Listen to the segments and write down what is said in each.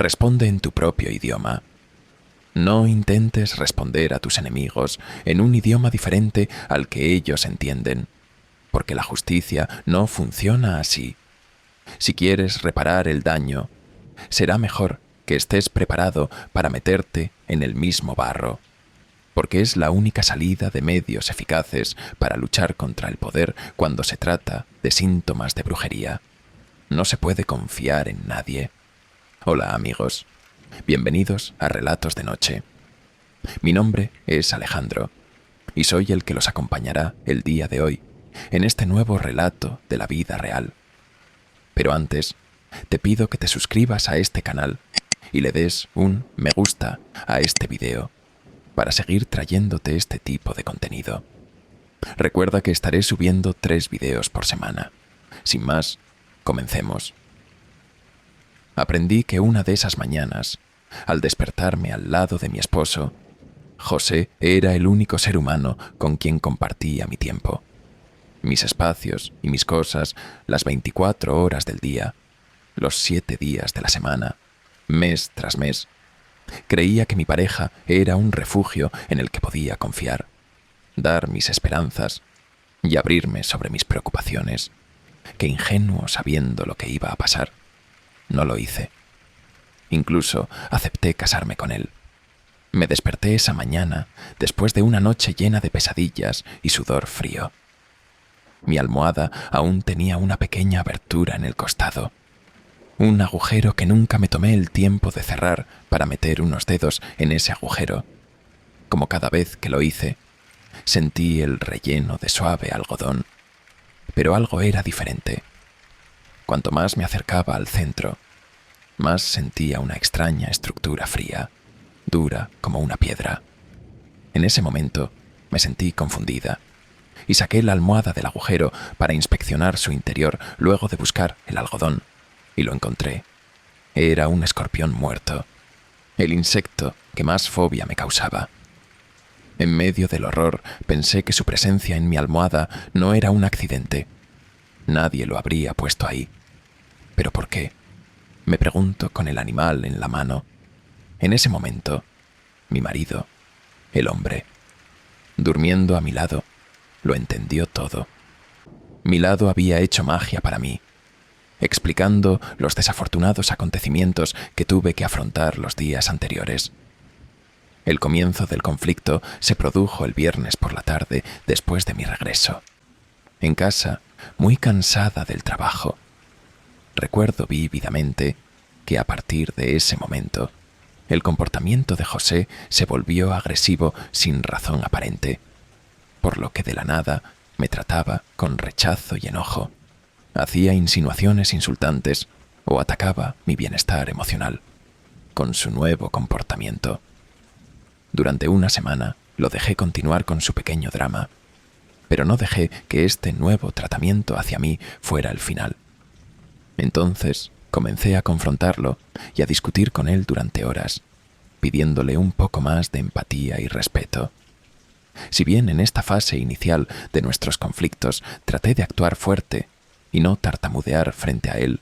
Responde en tu propio idioma. No intentes responder a tus enemigos en un idioma diferente al que ellos entienden, porque la justicia no funciona así. Si quieres reparar el daño, será mejor que estés preparado para meterte en el mismo barro, porque es la única salida de medios eficaces para luchar contra el poder cuando se trata de síntomas de brujería. No se puede confiar en nadie. Hola amigos, bienvenidos a Relatos de Noche. Mi nombre es Alejandro y soy el que los acompañará el día de hoy en este nuevo relato de la vida real. Pero antes, te pido que te suscribas a este canal y le des un me gusta a este video para seguir trayéndote este tipo de contenido. Recuerda que estaré subiendo 3 videos por semana. Sin más, comencemos. Aprendí que una de esas mañanas, al despertarme al lado de mi esposo, José era el único ser humano con quien compartía mi tiempo. Mis espacios y mis cosas, las 24 horas del día, los 7 días de la semana, mes tras mes. Creía que mi pareja era un refugio en el que podía confiar, dar mis esperanzas y abrirme sobre mis preocupaciones. Qué ingenuo sabiendo lo que iba a pasar. No lo hice. Incluso acepté casarme con él. Me desperté esa mañana después de una noche llena de pesadillas y sudor frío. Mi almohada aún tenía una pequeña abertura en el costado, un agujero que nunca me tomé el tiempo de cerrar para meter unos dedos en ese agujero. Como cada vez que lo hice, sentí el relleno de suave algodón, pero algo era diferente. Cuanto más me acercaba al centro, más sentía una extraña estructura fría, dura como una piedra. En ese momento me sentí confundida y saqué la almohada del agujero para inspeccionar su interior luego de buscar el algodón, y lo encontré. Era un escorpión muerto, el insecto que más fobia me causaba. En medio del horror pensé que su presencia en mi almohada no era un accidente. Nadie lo habría puesto ahí. ¿Pero por qué? Me pregunto con el animal en la mano. En ese momento, mi marido, el hombre, durmiendo a mi lado, lo entendió todo. Mi lado había hecho magia para mí, explicando los desafortunados acontecimientos que tuve que afrontar los días anteriores. El comienzo del conflicto se produjo el viernes por la tarde después de mi regreso. En casa, muy cansada del trabajo. Recuerdo vívidamente que a partir de ese momento, el comportamiento de José se volvió agresivo sin razón aparente, por lo que de la nada me trataba con rechazo y enojo. Hacía insinuaciones insultantes o atacaba mi bienestar emocional con su nuevo comportamiento. Durante una semana lo dejé continuar con su pequeño drama, pero no dejé que este nuevo tratamiento hacia mí fuera el final. Entonces comencé a confrontarlo y a discutir con él durante horas, pidiéndole un poco más de empatía y respeto. Si bien en esta fase inicial de nuestros conflictos traté de actuar fuerte y no tartamudear frente a él,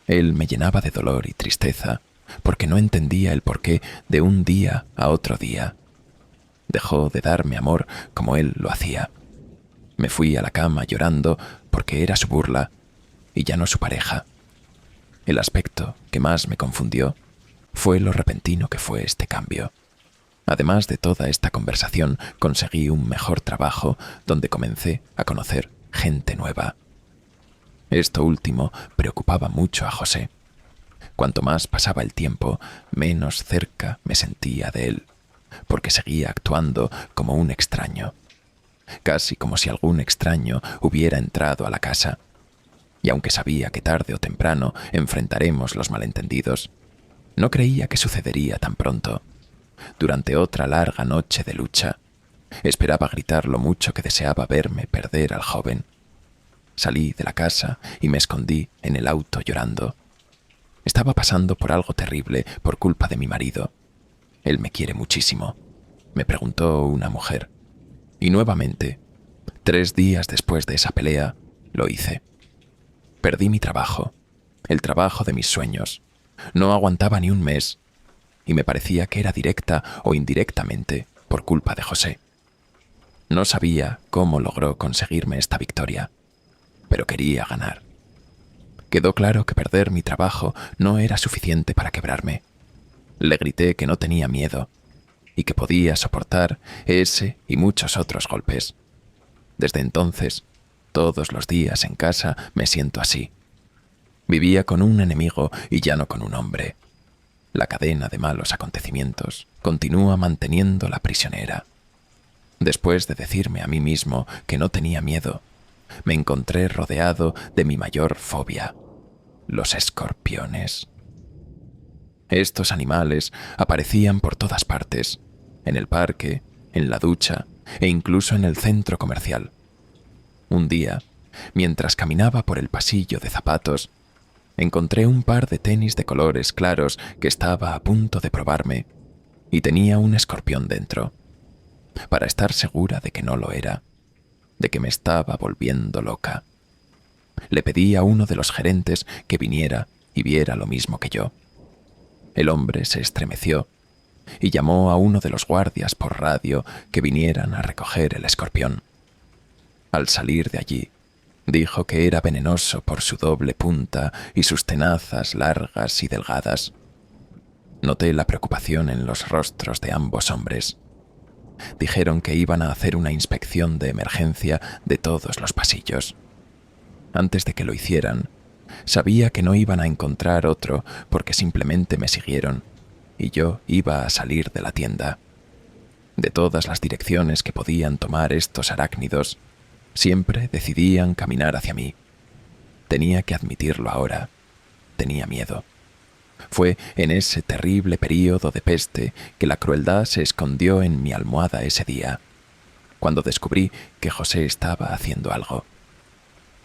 él me llenaba de dolor y tristeza porque no entendía el porqué de un día a otro día. Dejó de darme amor como él lo hacía. Me fui a la cama llorando porque era su burla y ya no su pareja. El aspecto que más me confundió fue lo repentino que fue este cambio. Además de toda esta conversación, conseguí un mejor trabajo donde comencé a conocer gente nueva. Esto último preocupaba mucho a José. Cuanto más pasaba el tiempo, menos cerca me sentía de él, porque seguía actuando como un extraño, casi como si algún extraño hubiera entrado a la casa. Y aunque sabía que tarde o temprano enfrentaremos los malentendidos, no creía que sucedería tan pronto. Durante otra larga noche de lucha, esperaba gritar lo mucho que deseaba verme perder al joven. Salí de la casa y me escondí en el auto llorando. Estaba pasando por algo terrible por culpa de mi marido. Él me quiere muchísimo, me preguntó una mujer. Y nuevamente, 3 días después de esa pelea, lo hice. Perdí mi trabajo, el trabajo de mis sueños, No aguantaba ni un mes, y me parecía que era directa o indirectamente por culpa de José. No sabía cómo logró conseguirme esta victoria, pero quería ganar. Quedó claro que perder mi trabajo no era suficiente para quebrarme. Le grité que no tenía miedo y que podía soportar ese y muchos otros golpes. Desde entonces, todos los días en casa me siento así. Vivía con un enemigo y ya no con un hombre. La cadena de malos acontecimientos continúa manteniéndola prisionera. Después de decirme a mí mismo que no tenía miedo, me encontré rodeado de mi mayor fobia, los escorpiones. Estos animales aparecían por todas partes, en el parque, en la ducha e incluso en el centro comercial. Un día, mientras caminaba por el pasillo de zapatos, encontré un par de tenis de colores claros que estaba a punto de probarme y tenía un escorpión dentro. Para estar segura de que no lo era, de que me estaba volviendo loca, le pedí a uno de los gerentes que viniera y viera lo mismo que yo. El hombre se estremeció y llamó a uno de los guardias por radio que vinieran a recoger el escorpión. Al salir de allí, dijo que era venenoso por su doble punta y sus tenazas largas y delgadas. Noté la preocupación en los rostros de ambos hombres. Dijeron que iban a hacer una inspección de emergencia de todos los pasillos. Antes de que lo hicieran, sabía que no iban a encontrar otro porque simplemente me siguieron y yo iba a salir de la tienda. De todas las direcciones que podían tomar estos arácnidos, siempre decidían caminar hacia mí. Tenía que admitirlo ahora. Tenía miedo. Fue en ese terrible período de peste que la crueldad se escondió en mi almohada ese día, cuando descubrí que José estaba haciendo algo.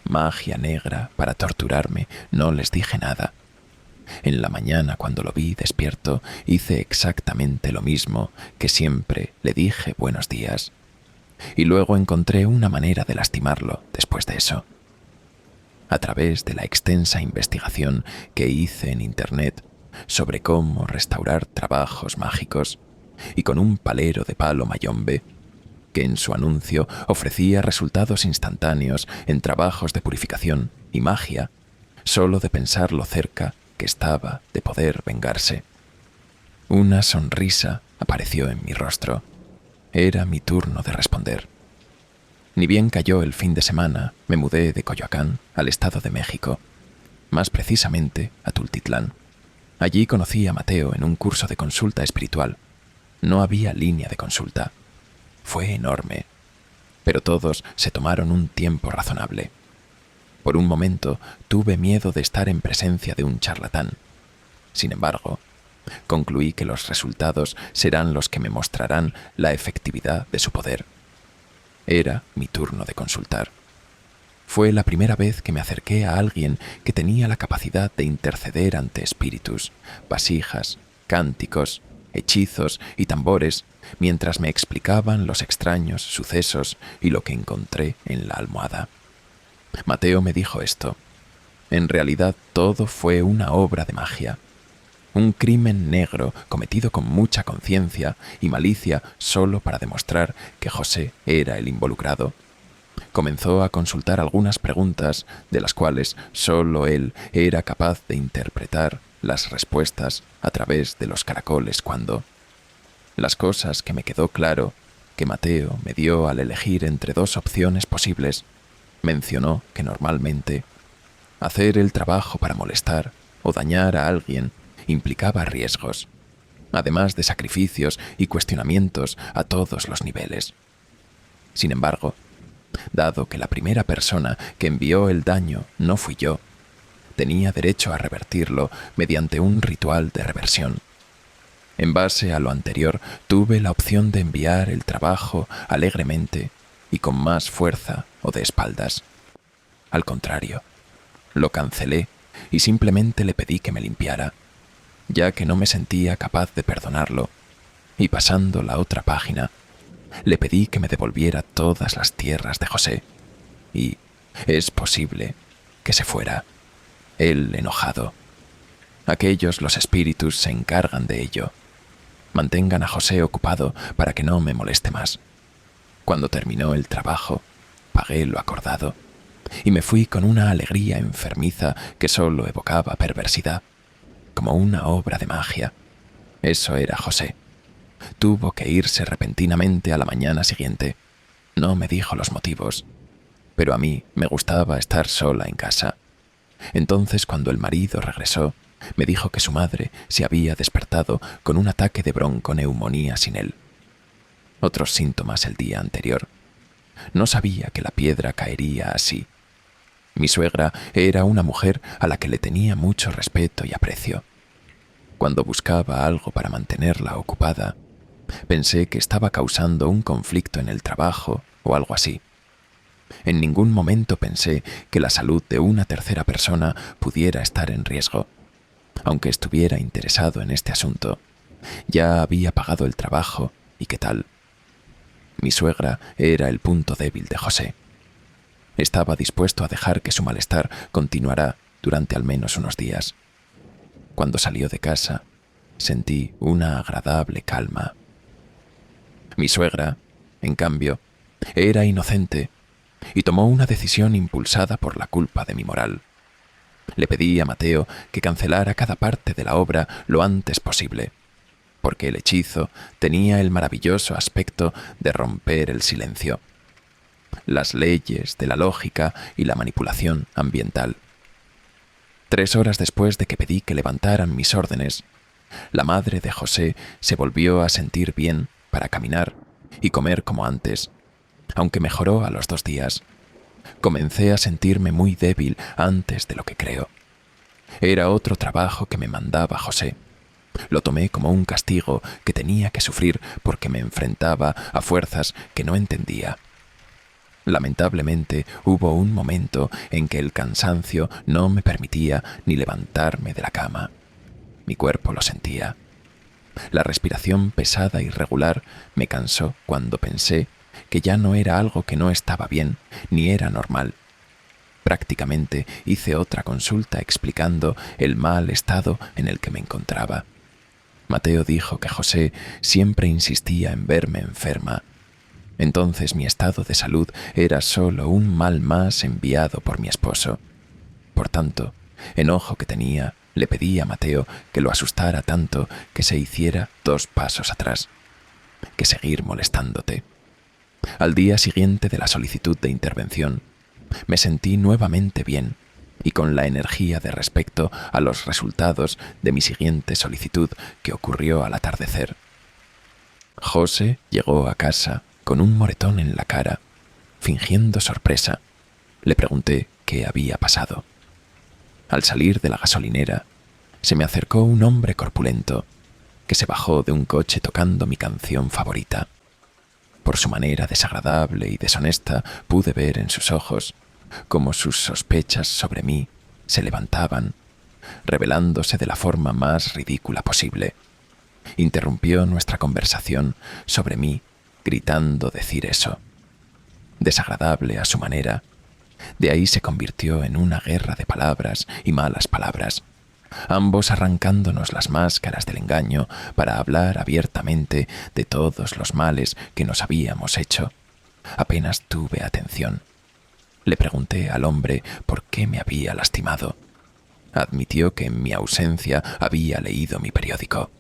Magia negra para torturarme, no les dije nada. En la mañana, cuando lo vi despierto, hice exactamente lo mismo que siempre le dije buenos días. Y luego encontré una manera de lastimarlo después de eso. A través de la extensa investigación que hice en Internet sobre cómo restaurar trabajos mágicos y con un palero de palo mayombe, que en su anuncio ofrecía resultados instantáneos en trabajos de purificación y magia, solo de pensar lo cerca que estaba de poder vengarse. Una sonrisa apareció en mi rostro. Era mi turno de responder. Ni bien cayó el fin de semana, me mudé de Coyoacán al Estado de México, más precisamente a Tultitlán. Allí conocí a Mateo en un curso de consulta espiritual. No había línea de consulta. Fue enorme, pero todos se tomaron un tiempo razonable. Por un momento tuve miedo de estar en presencia de un charlatán. Sin embargo, concluí que los resultados serán los que me mostrarán la efectividad de su poder. Era mi turno de consultar. Fue la primera vez que me acerqué a alguien que tenía la capacidad de interceder ante espíritus, vasijas, cánticos, hechizos y tambores, mientras me explicaban los extraños sucesos y lo que encontré en la almohada. Mateo me dijo esto. En realidad todo fue una obra de magia. Un crimen negro cometido con mucha conciencia y malicia solo para demostrar que José era el involucrado. Comenzó a consultar algunas preguntas de las cuales solo él era capaz de interpretar las respuestas a través de los caracoles cuando... Las cosas que me quedó claro que Mateo me dio al elegir entre dos opciones posibles, mencionó que normalmente hacer el trabajo para molestar o dañar a alguien implicaba riesgos, además de sacrificios y cuestionamientos a todos los niveles. Sin embargo, dado que la primera persona que envió el daño no fui yo, tenía derecho a revertirlo mediante un ritual de reversión. En base a lo anterior, tuve la opción de enviar el trabajo alegremente y con más fuerza o de espaldas. Al contrario, lo cancelé y simplemente le pedí que me limpiara, ya que no me sentía capaz de perdonarlo, y pasando la otra página, le pedí que me devolviera todas las tierras de José, y es posible que se fuera, él enojado. Aquellos los espíritus se encargan de ello. Mantengan a José ocupado para que no me moleste más. Cuando terminó el trabajo, pagué lo acordado y me fui con una alegría enfermiza que solo evocaba perversidad, como una obra de magia. Eso era José. Tuvo que irse repentinamente a la mañana siguiente. No me dijo los motivos, pero a mí me gustaba estar sola en casa. Entonces, cuando el marido regresó, me dijo que su madre se había despertado con un ataque de bronconeumonía sin él. Otros síntomas el día anterior. No sabía que la piedra caería así. Mi suegra era una mujer a la que le tenía mucho respeto y aprecio. Cuando buscaba algo para mantenerla ocupada, pensé que estaba causando un conflicto en el trabajo o algo así. En ningún momento pensé que la salud de una tercera persona pudiera estar en riesgo. Aunque estuviera interesado en este asunto, ya había pagado el trabajo y ¿qué tal? Mi suegra era el punto débil de José. Estaba dispuesto a dejar que su malestar continuara durante al menos unos días. Cuando salió de casa, sentí una agradable calma. Mi suegra, en cambio, era inocente y tomó una decisión impulsada por la culpa de mi moral. Le pedí a Mateo que cancelara cada parte de la obra lo antes posible, porque el hechizo tenía el maravilloso aspecto de romper el silencio, las leyes de la lógica y la manipulación ambiental. 3 horas después de que pedí que levantaran mis órdenes, la madre de José se volvió a sentir bien para caminar y comer como antes, aunque mejoró a los 2 días. Comencé a sentirme muy débil antes de lo que creo. Era otro trabajo que me mandaba José. Lo tomé como un castigo que tenía que sufrir porque me enfrentaba a fuerzas que no entendía. Lamentablemente hubo un momento en que el cansancio no me permitía ni levantarme de la cama. Mi cuerpo lo sentía. La respiración pesada y regular me cansó cuando pensé que ya no era algo que no estaba bien, ni era normal. Prácticamente hice otra consulta explicando el mal estado en el que me encontraba. Mateo dijo que José siempre insistía en verme enferma. Entonces mi estado de salud era solo un mal más enviado por mi esposo. Por tanto, enojo que tenía, le pedí a Mateo que lo asustara tanto que se hiciera 2 pasos atrás, que seguir molestándote. Al día siguiente de la solicitud de intervención, me sentí nuevamente bien y con la energía de respecto a los resultados de mi siguiente solicitud que ocurrió al atardecer. José llegó a casa con un moretón en la cara, fingiendo sorpresa. Le pregunté qué había pasado. Al salir de la gasolinera, se me acercó un hombre corpulento que se bajó de un coche tocando mi canción favorita. Por su manera desagradable y deshonesta pude ver en sus ojos cómo sus sospechas sobre mí se levantaban, revelándose de la forma más ridícula posible. Interrumpió nuestra conversación sobre mí, gritando decir eso. Desagradable a su manera. De ahí se convirtió en una guerra de palabras y malas palabras, ambos arrancándonos las máscaras del engaño para hablar abiertamente de todos los males que nos habíamos hecho. Apenas tuve atención. Le pregunté al hombre por qué me había lastimado. Admitió que en mi ausencia había leído mi periódico.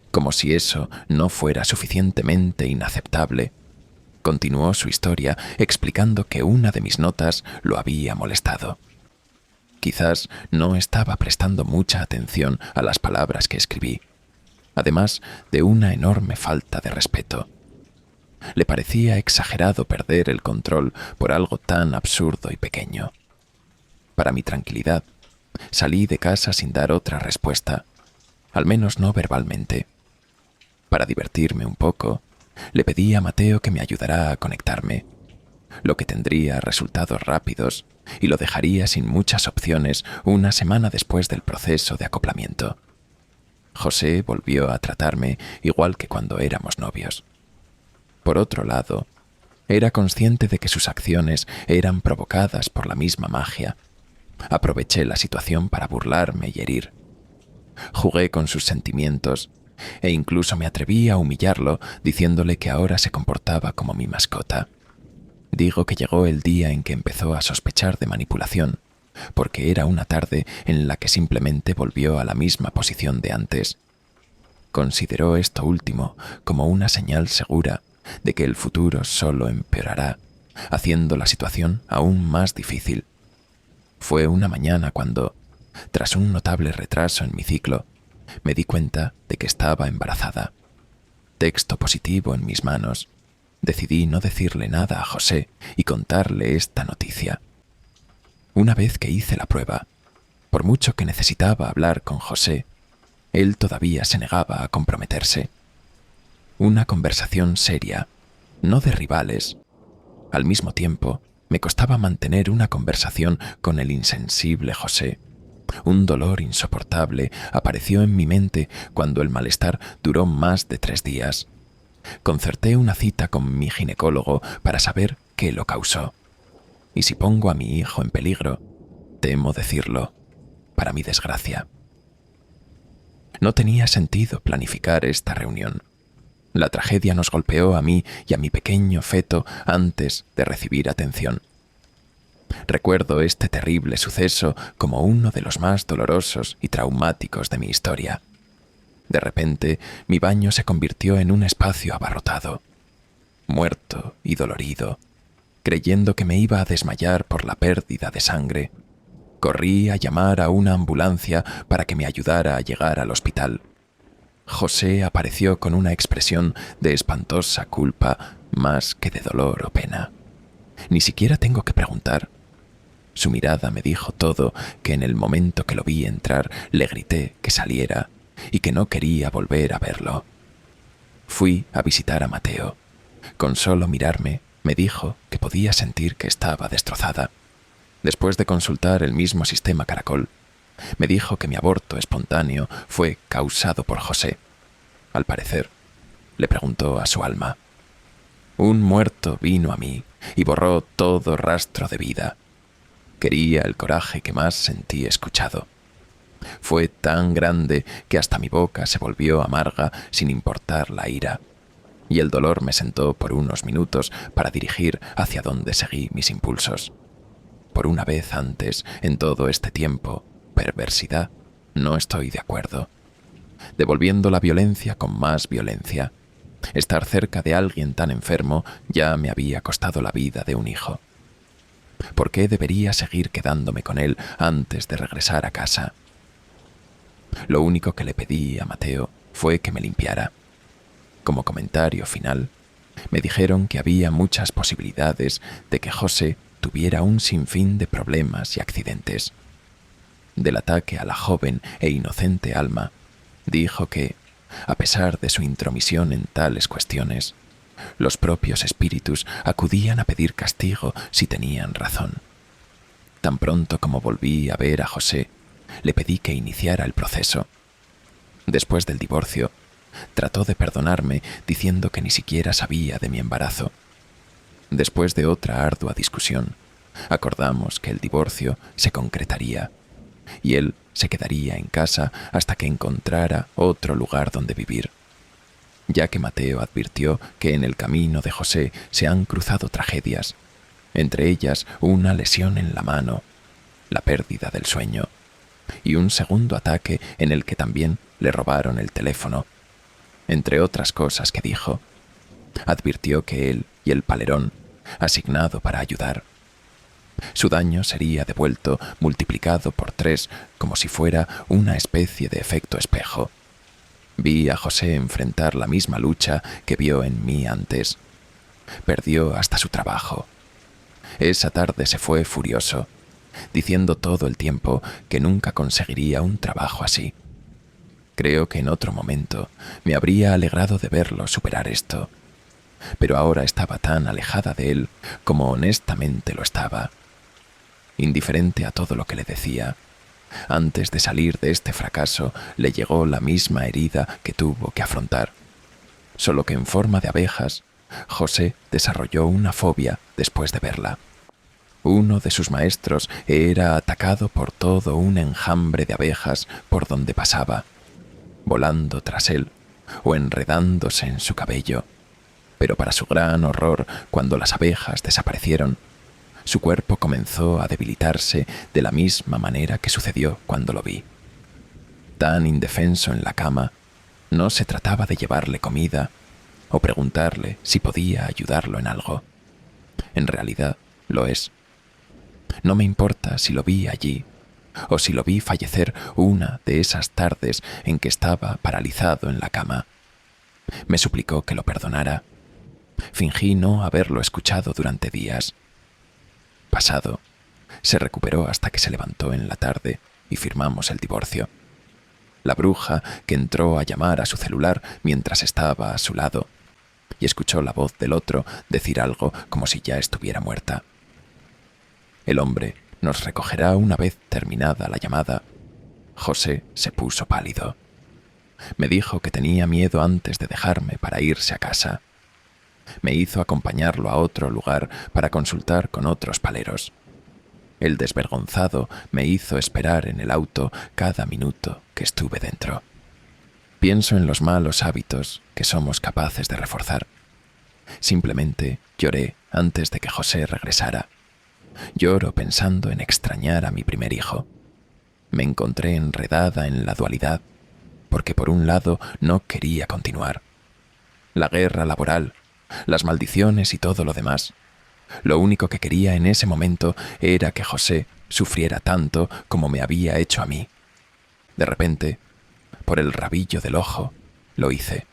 Como si eso no fuera suficientemente inaceptable, continuó su historia explicando que una de mis notas lo había molestado. Quizás no estaba prestando mucha atención a las palabras que escribí, además de una enorme falta de respeto. Le parecía exagerado perder el control por algo tan absurdo y pequeño. Para mi tranquilidad, salí de casa sin dar otra respuesta, al menos no verbalmente. Para divertirme un poco, le pedí a Mateo que me ayudara a conectarme, lo que tendría resultados rápidos y lo dejaría sin muchas opciones una semana después del proceso de acoplamiento. José volvió a tratarme igual que cuando éramos novios. Por otro lado, era consciente de que sus acciones eran provocadas por la misma magia. Aproveché la situación para burlarme y herir. Jugué con sus sentimientos e incluso me atreví a humillarlo diciéndole que ahora se comportaba como mi mascota. Digo que llegó el día en que empezó a sospechar de manipulación, porque era una tarde en la que simplemente volvió a la misma posición de antes. Consideró esto último como una señal segura de que el futuro solo empeorará, haciendo la situación aún más difícil. Fue una mañana cuando, tras un notable retraso en mi ciclo, me di cuenta de que estaba embarazada. Texto positivo en mis manos. Decidí no decirle nada a José y contarle esta noticia. Una vez que hice la prueba, por mucho que necesitaba hablar con José, él todavía se negaba a comprometerse. Una conversación seria, no de rivales. Al mismo tiempo, me costaba mantener una conversación con el insensible José. Un dolor insoportable apareció en mi mente cuando el malestar duró más de 3 días. Concerté una cita con mi ginecólogo para saber qué lo causó. Y si pongo a mi hijo en peligro, temo decirlo, para mi desgracia. No tenía sentido planificar esta reunión. La tragedia nos golpeó a mí y a mi pequeño feto antes de recibir atención. Recuerdo este terrible suceso como uno de los más dolorosos y traumáticos de mi historia. De repente, mi baño se convirtió en un espacio abarrotado. Muerto y dolorido, creyendo que me iba a desmayar por la pérdida de sangre, corrí a llamar a una ambulancia para que me ayudara a llegar al hospital. José apareció con una expresión de espantosa culpa más que de dolor o pena. Ni siquiera tengo que preguntar. Su mirada me dijo todo, que en el momento que lo vi entrar le grité que saliera y que no quería volver a verlo. Fui a visitar a Mateo. Con solo mirarme, me dijo que podía sentir que estaba destrozada. Después de consultar el mismo sistema Caracol, me dijo que mi aborto espontáneo fue causado por José. Al parecer, le preguntó a su alma. Un muerto vino a mí y borró todo rastro de vida. Quería el coraje que más sentí escuchado. Fue tan grande que hasta mi boca se volvió amarga sin importar la ira, y el dolor me sentó por unos minutos para dirigir hacia donde seguí mis impulsos. Por una vez antes, en todo este tiempo, perversidad, no estoy de acuerdo. Devolviendo la violencia con más violencia. Estar cerca de alguien tan enfermo ya me había costado la vida de un hijo. ¿Por qué debería seguir quedándome con él antes de regresar a casa? Lo único que le pedí a Mateo fue que me limpiara. Como comentario final, me dijeron que había muchas posibilidades de que José tuviera un sinfín de problemas y accidentes. Del ataque a la joven e inocente alma, dijo que, a pesar de su intromisión en tales cuestiones, los propios espíritus acudían a pedir castigo si tenían razón. Tan pronto como volví a ver a José, le pedí que iniciara el proceso. Después del divorcio, trató de perdonarme diciendo que ni siquiera sabía de mi embarazo. Después de otra ardua discusión, acordamos que el divorcio se concretaría y él se quedaría en casa hasta que encontrara otro lugar donde vivir, ya que Mateo advirtió que en el camino de José se han cruzado tragedias, entre ellas una lesión en la mano, la pérdida del sueño y un segundo ataque en el que también le robaron el teléfono. Entre otras cosas que dijo, advirtió que él y el palerón, asignado para ayudar, su daño sería devuelto multiplicado por 3 como si fuera una especie de efecto espejo. Vi a José enfrentar la misma lucha que vio en mí antes. Perdió hasta su trabajo. Esa tarde se fue furioso, diciendo todo el tiempo que nunca conseguiría un trabajo así. Creo que en otro momento me habría alegrado de verlo superar esto, pero ahora estaba tan alejada de él como honestamente lo estaba. Indiferente a todo lo que le decía, antes de salir de este fracaso le llegó la misma herida que tuvo que afrontar. Solo que en forma de abejas, José desarrolló una fobia después de verla. Uno de sus maestros era atacado por todo un enjambre de abejas por donde pasaba. volando tras él o enredándose en su cabello. Pero para su gran horror, cuando las abejas desaparecieron, su cuerpo comenzó a debilitarse de la misma manera que sucedió cuando lo vi. Tan indefenso en la cama, no se trataba de llevarle comida o preguntarle si podía ayudarlo en algo. En realidad, lo es. No me importa si lo vi allí o si lo vi fallecer una de esas tardes en que estaba paralizado en la cama. Me suplicó que lo perdonara. Fingí no haberlo escuchado durante días. Pasado, se recuperó hasta que se levantó en la tarde y firmamos el divorcio. La bruja que entró a llamar a su celular mientras estaba a su lado y escuchó la voz del otro decir algo como si ya estuviera muerta. El hombre nos recogerá una vez terminada la llamada. José se puso pálido. Me dijo que tenía miedo antes de dejarme para irse a casa. Me hizo acompañarlo a otro lugar para consultar con otros paleros. El desvergonzado me hizo esperar en el auto cada minuto que estuve dentro. Pienso en los malos hábitos que somos capaces de reforzar. Simplemente lloré antes de que José regresara. Lloro pensando en extrañar a mi primer hijo. Me encontré enredada en la dualidad, porque por un lado no quería continuar. La guerra laboral, las maldiciones y todo lo demás. Lo único que quería en ese momento era que José sufriera tanto como me había hecho a mí. De repente, por el rabillo del ojo, lo hice.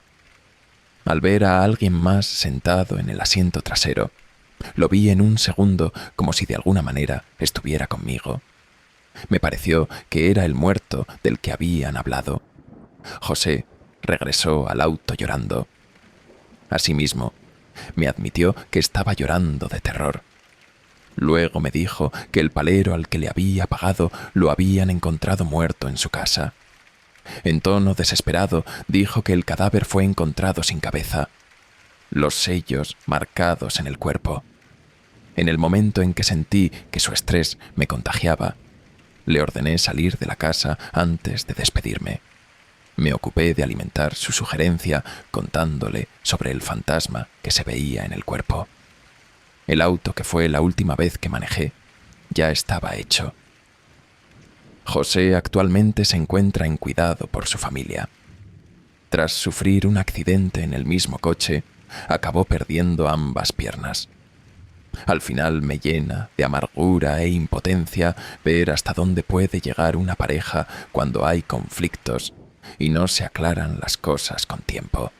Al ver a alguien más sentado en el asiento trasero, lo vi en un segundo como si de alguna manera estuviera conmigo. Me pareció que era el muerto del que habían hablado. José regresó al auto llorando. Asimismo, me admitió que estaba llorando de terror. Luego me dijo que el palero al que le había pagado lo habían encontrado muerto en su casa. En tono desesperado dijo que el cadáver fue encontrado sin cabeza, los sellos marcados en el cuerpo. En el momento en que sentí que su estrés me contagiaba, le ordené salir de la casa antes de despedirme. Me ocupé de alimentar su sugerencia contándole sobre el fantasma que se veía en el cuerpo. El auto que fue la última vez que manejé ya estaba hecho. José actualmente se encuentra en cuidado por su familia. Tras sufrir un accidente en el mismo coche, acabó perdiendo ambas piernas. Al final me llena de amargura e impotencia ver hasta dónde puede llegar una pareja cuando hay conflictos y no se aclaran las cosas con tiempo.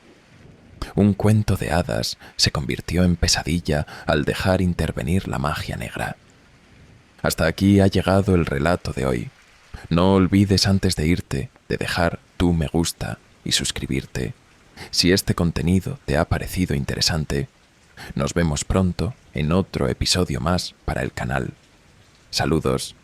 Un cuento de hadas se convirtió en pesadilla al dejar intervenir la magia negra. Hasta aquí ha llegado el relato de hoy. No olvides antes de irte de dejar tu me gusta y suscribirte. Si este contenido te ha parecido interesante, nos vemos pronto en otro episodio más para el canal. Saludos.